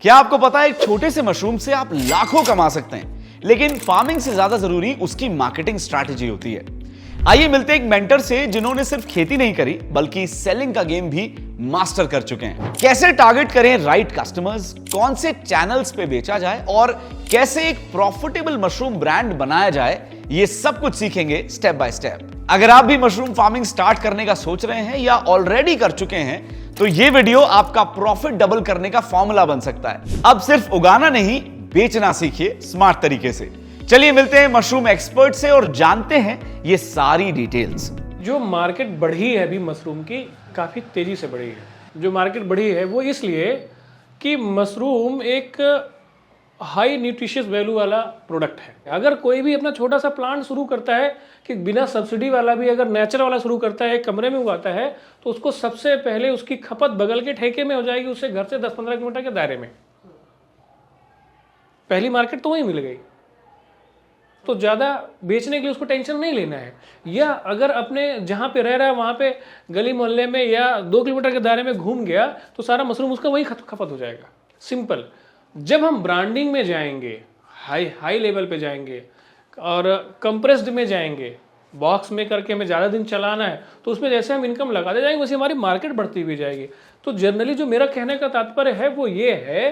क्या आपको पता है एक छोटे से मशरूम से आप लाखों कमा सकते हैं, लेकिन फार्मिंग से ज्यादा जरूरी उसकी मार्केटिंग स्ट्रैटेजी होती है। आइए मिलते हैं एक मेंटर से जिन्होंने सिर्फ खेती नहीं करी बल्कि सेलिंग का गेम भी मास्टर कर चुके हैं। कैसे टारगेट करें राइट कस्टमर्स, कौन से चैनल्स पे बेचा जाए और कैसे एक प्रॉफिटेबल मशरूम ब्रांड बनाया जाए, ये सब कुछ सीखेंगे स्टेप बाय स्टेप। अगर आप भी मशरूम फार्मिंग स्टार्ट करने का सोच रहे हैं या ऑलरेडी कर चुके हैं तो ये वीडियो आपका प्रॉफिट डबल करने का फॉर्मूला बन सकता है। अब सिर्फ उगाना नहीं, बेचना सीखिए स्मार्ट तरीके से। चलिए मिलते हैं मशरूम एक्सपर्ट से और जानते हैं ये सारी डिटेल्स। जो मार्केट बढ़ी है अभी मशरूम की, काफ़ी तेज़ी से बढ़ी है। जो मार्केट बढ़ी है वो इसलिए कि मशरूम एक हाई न्यूट्रिशियस वैल्यू वाला प्रोडक्ट है। अगर कोई भी अपना छोटा सा प्लांट शुरू करता है कि बिना सब्सिडी वाला भी अगर नेचर वाला शुरू करता है, एक कमरे में उगाता है, तो उसको सबसे पहले उसकी खपत बगल के ठेके में हो जाएगी, उससे घर से 10-15 किलोमीटर के दायरे में। पहली मार्केट तो वहीं मिल गई, तो ज़्यादा बेचने के लिए उसको टेंशन नहीं लेना है। या अगर अपने जहाँ पे रह रहा है वहाँ पे गली मोहल्ले में या 2 किलोमीटर के दायरे में घूम गया तो सारा मशरूम उसका वही खपत हो जाएगा। सिंपल। जब हम ब्रांडिंग में जाएंगे, हाई लेवल पे जाएंगे और कंप्रेस्ड में जाएंगे, बॉक्स में करके हमें ज़्यादा दिन चलाना है, तो उसमें जैसे हम इनकम लगाते जाएंगे वैसे हमारी मार्केट बढ़ती हुई जाएगी। तो जनरली जो मेरा कहने का तात्पर्य है वो ये है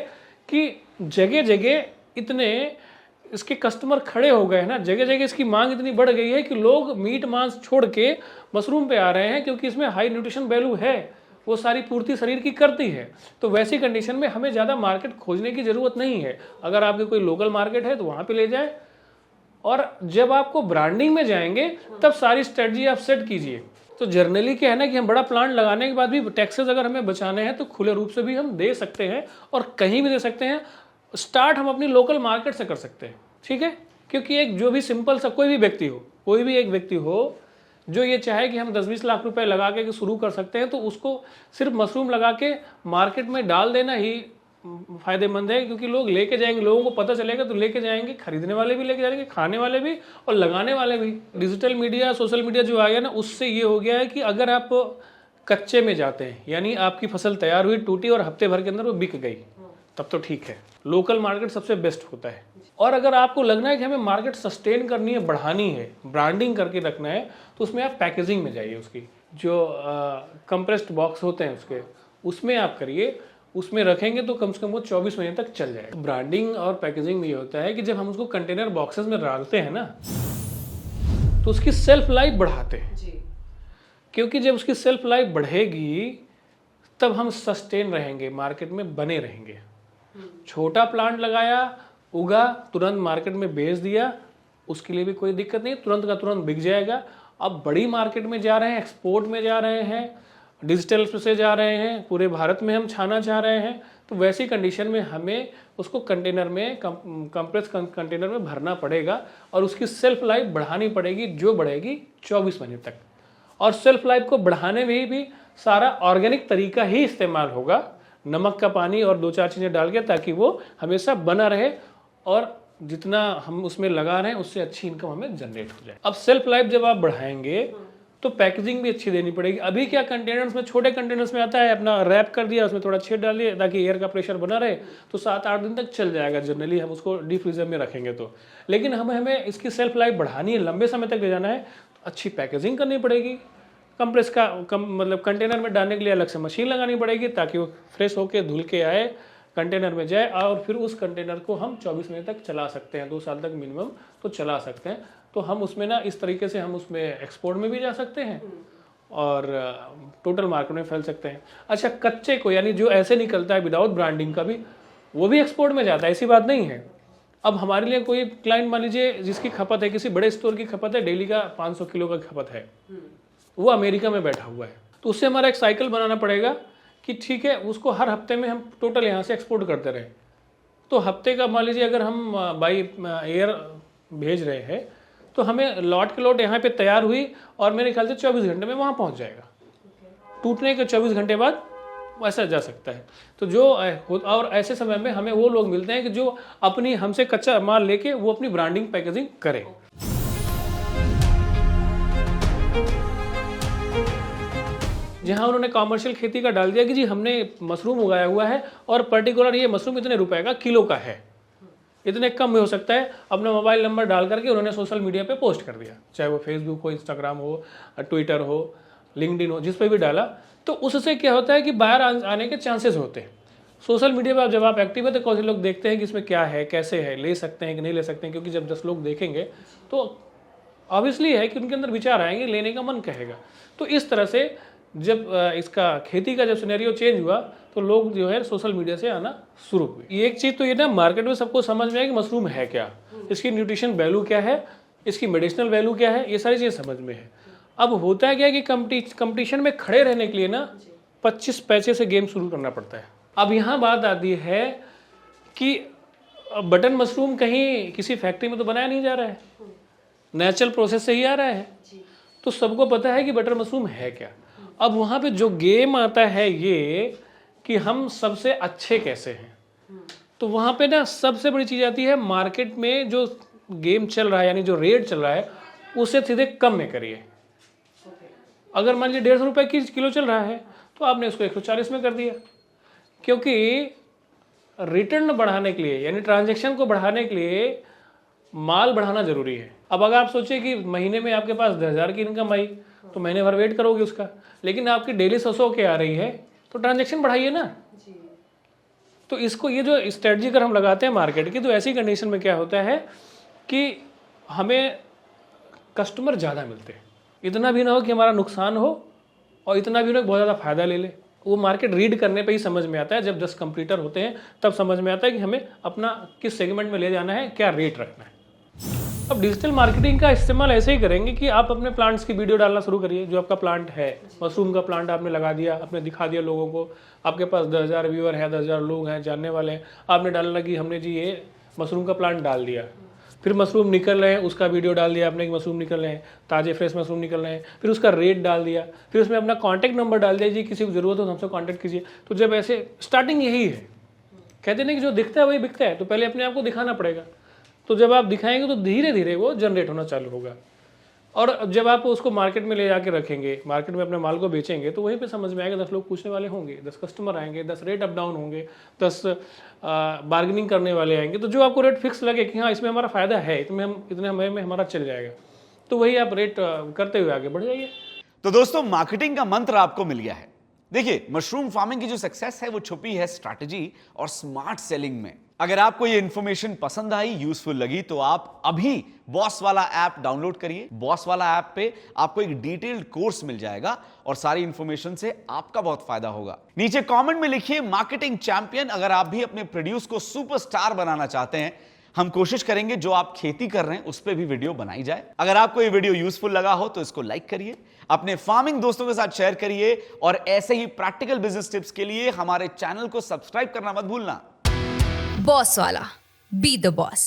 कि जगह जगह इतने इसके कस्टमर खड़े हो गए हैं ना, जगह जगह इसकी मांग इतनी बढ़ गई है कि लोग मीट मांस छोड़ के मशरूम पे आ रहे हैं, क्योंकि इसमें हाई न्यूट्रिशन वैल्यू है, वो सारी पूर्ति शरीर की करती है। तो वैसी कंडीशन में हमें ज़्यादा मार्केट खोजने की ज़रूरत नहीं है। अगर आपके कोई लोकल मार्केट है तो वहाँ पे ले जाए, और जब आपको ब्रांडिंग में जाएंगे तब सारी स्ट्रेटजी आप सेट कीजिए। तो जर्नली क्या है ना कि हम बड़ा प्लांट लगाने के बाद भी टैक्सेस अगर हमें बचाने हैं तो खुले रूप से भी हम दे सकते हैं और कहीं भी दे सकते हैं। स्टार्ट हम अपनी लोकल मार्केट से कर सकते हैं, ठीक है। क्योंकि एक जो भी सिंपल सा कोई भी एक व्यक्ति हो जो ये चाहे कि हम 10-20 लाख रुपए लगा के शुरू कर सकते हैं, तो उसको सिर्फ मशरूम लगा के मार्केट में डाल देना ही फायदेमंद है। क्योंकि लोग लेके जाएंगे, लोगों को पता चलेगा तो लेके जाएंगे, खरीदने वाले भी लेके जाएंगे, खाने वाले भी और लगाने वाले भी। डिजिटल मीडिया, सोशल मीडिया जो आ गया ना, उससे ये हो गया है कि अगर आप कच्चे में जाते हैं, यानी आपकी फसल तैयार हुई, टूटी और हफ्ते भर के अंदर वो बिक गई, तब तो ठीक है। लोकल मार्केट सबसे बेस्ट होता है। और अगर आपको लगना है कि हमें मार्केट सस्टेन करनी है, बढ़ानी है, ब्रांडिंग करके रखना है, तो उसमें आप पैकेजिंग में जाइए। उसकी जो कंप्रेस्ड बॉक्स होते हैं उसमें आप करिए। उसमें रखेंगे तो कम से कम वो 24 महीने तक चल जाएगा। ब्रांडिंग और पैकेजिंग में ये होता है कि जब हम उसको कंटेनर बॉक्सेस में डालते हैं ना, तो उसकी सेल्फ लाइफ बढ़ाते हैं जी। क्योंकि जब उसकी सेल्फ लाइफ बढ़ेगी तब हम सस्टेन रहेंगे, मार्केट में बने रहेंगे। छोटा प्लांट लगाया, उगा, तुरंत मार्केट में बेच दिया, उसके लिए भी कोई दिक्कत नहीं, तुरंत का तुरंत बिक जाएगा। अब बड़ी मार्केट में जा रहे हैं, एक्सपोर्ट में जा रहे हैं, डिजिटल से जा रहे हैं, पूरे भारत में हम छाना चाह रहे हैं, तो वैसी कंडीशन में हमें उसको कंटेनर में, कंप्रेस कंटेनर में भरना पड़ेगा और उसकी सेल्फ लाइफ बढ़ानी पड़ेगी, जो बढ़ेगी 24 महीने तक। और सेल्फ लाइफ को बढ़ाने में भी सारा ऑर्गेनिक तरीका ही इस्तेमाल होगा, नमक का पानी और 2-4 चीज़ें डाल के, ताकि वो हमेशा बना रहे और जितना हम उसमें लगा रहे हैं उससे अच्छी इनकम हमें जनरेट हो जाए। अब सेल्फ लाइफ जब आप बढ़ाएंगे तो पैकेजिंग भी अच्छी देनी पड़ेगी। अभी क्या कंटेनर्स में, छोटे कंटेनर्स में आता है, अपना रैप कर दिया, उसमें थोड़ा छेद डाल दिया ताकि एयर का प्रेशर बना रहे, तो 7-8 दिन तक चल जाएगा जनरली, हम उसको डीप फ्रीजर में रखेंगे तो। लेकिन हमें इसकी सेल्फ लाइफ बढ़ानी है, लंबे समय तक ले जाना है, तो अच्छी पैकेजिंग करनी पड़ेगी। कंप्रेस का मतलब कंटेनर में डालने के लिए अलग से मशीन लगानी पड़ेगी ताकि वो फ्रेश होके धुल के आए, कंटेनर में जाए, और फिर उस कंटेनर को हम 24 महीने तक चला सकते हैं, 2 साल तक मिनिमम तो चला सकते हैं। तो हम उसमें ना इस तरीके से हम उसमें एक्सपोर्ट में भी जा सकते हैं और टोटल मार्केट में फैल सकते हैं। अच्छा, कच्चे को, यानी जो ऐसे निकलता है विदाउट ब्रांडिंग का भी, वो भी एक्सपोर्ट में जाता है, ऐसी बात नहीं है। अब हमारे लिए कोई क्लाइंट मान लीजिए जिसकी खपत है, किसी बड़े स्टोर की खपत है, डेली का 500 किलो का खपत है, वो अमेरिका में बैठा हुआ है, तो उससे हमारा एक साइकिल बनाना पड़ेगा कि ठीक है, उसको हर हफ्ते में हम टोटल यहाँ से एक्सपोर्ट करते रहें। तो हफ्ते का मान लीजिए अगर हम बाई एयर भेज रहे हैं तो हमें लॉट के लॉट यहाँ पे तैयार हुई और मेरे ख्याल से 24 घंटे में वहाँ पहुँच जाएगा। टूटने के 24 घंटे बाद ऐसा जा सकता है। तो जो और ऐसे समय में हमें वो लोग मिलते हैं कि जो अपनी हमसे कच्चा माल लेके वो अपनी ब्रांडिंग पैकेजिंग करें। जहां उन्होंने कॉमर्शियल खेती का डाल दिया कि जी हमने मशरूम उगाया हुआ है और पर्टिकुलर ये मशरूम इतने रुपए का किलो का है, इतने कम में हो सकता है, अपना मोबाइल नंबर डाल करके उन्होंने सोशल मीडिया पे पोस्ट कर दिया, चाहे वो फेसबुक हो, इंस्टाग्राम हो, ट्विटर हो, लिंक्डइन हो, जिस पे भी डाला। तो उससे क्या होता है कि बाहर आने के चांसेस होते हैं। सोशल मीडिया पर जब आप एक्टिव है तो कौन से लोग देखते हैं कि इसमें क्या है, कैसे है, ले सकते हैं कि नहीं ले सकते हैं, क्योंकि जब 10 लोग देखेंगे तो ऑब्वियसली है कि उनके अंदर विचार आएंगे, लेने का मन कहेगा। तो इस तरह से जब इसका खेती का जब सिनेरियो चेंज हुआ तो लोग जो है सोशल मीडिया से आना शुरू हुए। एक चीज़ तो ये ना, मार्केट में सबको समझ में है कि मशरूम है क्या, इसकी न्यूट्रिशन वैल्यू क्या है, इसकी मेडिसिनल वैल्यू क्या है, ये सारी चीज़ें समझ में है। अब होता क्या है कि कंपटीशन में खड़े रहने के लिए ना 25 पैसे से गेम शुरू करना पड़ता है। अब यहाँ बात आती है कि बटन मशरूम कहीं किसी फैक्ट्री में तो बनाया नहीं जा रहा है, नेचुरल प्रोसेस से ही आ रहा है, तो सबको पता है कि बटर मशरूम है क्या। अब वहाँ पे जो गेम आता है ये कि हम सबसे अच्छे कैसे हैं, तो वहाँ पे ना सबसे बड़ी चीज़ आती है, मार्केट में जो गेम चल रहा है यानी जो रेट चल रहा है उससे सीधे कम में करिए। अगर मान लीजिए 150 रुपये की किलो चल रहा है तो आपने उसको 140 में कर दिया, क्योंकि रिटर्न बढ़ाने के लिए यानी ट्रांजैक्शन को बढ़ाने के लिए माल बढ़ाना जरूरी है। अब अगर आप सोचिए कि महीने में आपके पास 10,000 की इनकम आई तो महीने भर वेट करोगे उसका, लेकिन आपकी डेली 100 के आ रही है तो ट्रांजैक्शन बढ़ाइए ना। तो इसको ये जो स्ट्रेटजी अगर हम लगाते हैं मार्केट की, तो ऐसी कंडीशन में क्या होता है कि हमें कस्टमर ज़्यादा मिलते हैं, इतना भी ना हो कि हमारा नुकसान हो और इतना भी ना बहुत ज़्यादा फायदा ले ले। वो मार्केट रीड करने पे ही समझ में आता है, जब 10 कंप्यूटर होते हैं तब समझ में आता है कि हमें अपना किस सेगमेंट में ले जाना है, क्या रेट रखना है। अब डिजिटल मार्केटिंग का इस्तेमाल ऐसे ही करेंगे कि आप अपने प्लांट्स की वीडियो डालना शुरू करिए। जो आपका प्लांट है, मशरूम का प्लांट आपने लगा दिया, आपने दिखा दिया लोगों को, आपके पास 10,000 व्यूअर है, 10,000 लोग हैं जानने वाले हैं, आपने डालना कि हमने जी ये मशरूम का प्लांट डाल दिया। फिर मशरूम निकल रहे हैं उसका वीडियो डाल दिया आपने कि मशरूम निकल रहे हैं, ताज़े फ्रेश मशरूम निकल रहे हैं, फिर उसका रेट डाल दिया, फिर उसमें अपना कॉन्टैक्ट नंबर डाल दिया, जी किसी को ज़रूरत हो तो हमसे कॉन्टैक्ट कीजिए। तो जब ऐसे स्टार्टिंग यही है, कहते नहीं कि जो दिखता है वही बिकता है, तो पहले अपने आप को दिखाना पड़ेगा। तो जब आप दिखाएंगे तो धीरे धीरे वो जनरेट होना चालू होगा, और जब आप उसको मार्केट में ले जाके रखेंगे, मार्केट में अपने माल को बेचेंगे, तो वहीं पे समझ में आएगा, 10 लोग पूछने वाले होंगे, 10 कस्टमर आएंगे, 10 रेट अप डाउन होंगे, 10 बार्गेनिंग करने वाले आएंगे। तो जो आपको रेट फिक्स लगे कि हाँ इसमें हमारा फ़ायदा है, इतने में हमारा चल जाएगा, तो वही आप रेट करते हुए आगे बढ़ जाइए। तो दोस्तों, मार्केटिंग का मंत्र आपको मिल गया है। देखिए, मशरूम फार्मिंग की जो सक्सेस है वो छुपी है स्ट्रैटेजी और स्मार्ट सेलिंग में। अगर आपको ये इंफॉर्मेशन पसंद आई, यूजफुल लगी, तो आप अभी बॉस वाला ऐप डाउनलोड करिए। बॉस वाला ऐप पे आपको एक डिटेल्ड कोर्स मिल जाएगा और सारी इंफॉर्मेशन से आपका बहुत फायदा होगा। नीचे कमेंट में लिखिए मार्केटिंग चैंपियन, अगर आप भी अपने प्रोड्यूस को सुपरस्टार बनाना चाहते हैं। हम कोशिश करेंगे जो आप खेती कर रहे हैं उस पर भी वीडियो बनाई जाए। अगर आपको ये वीडियो यूजफुल लगा हो तो इसको लाइक करिए, अपने फार्मिंग दोस्तों के साथ शेयर करिए, और ऐसे ही प्रैक्टिकल बिजनेस टिप्स के लिए हमारे चैनल को सब्सक्राइब करना मत भूलना। बॉस वाला, बी द बॉस।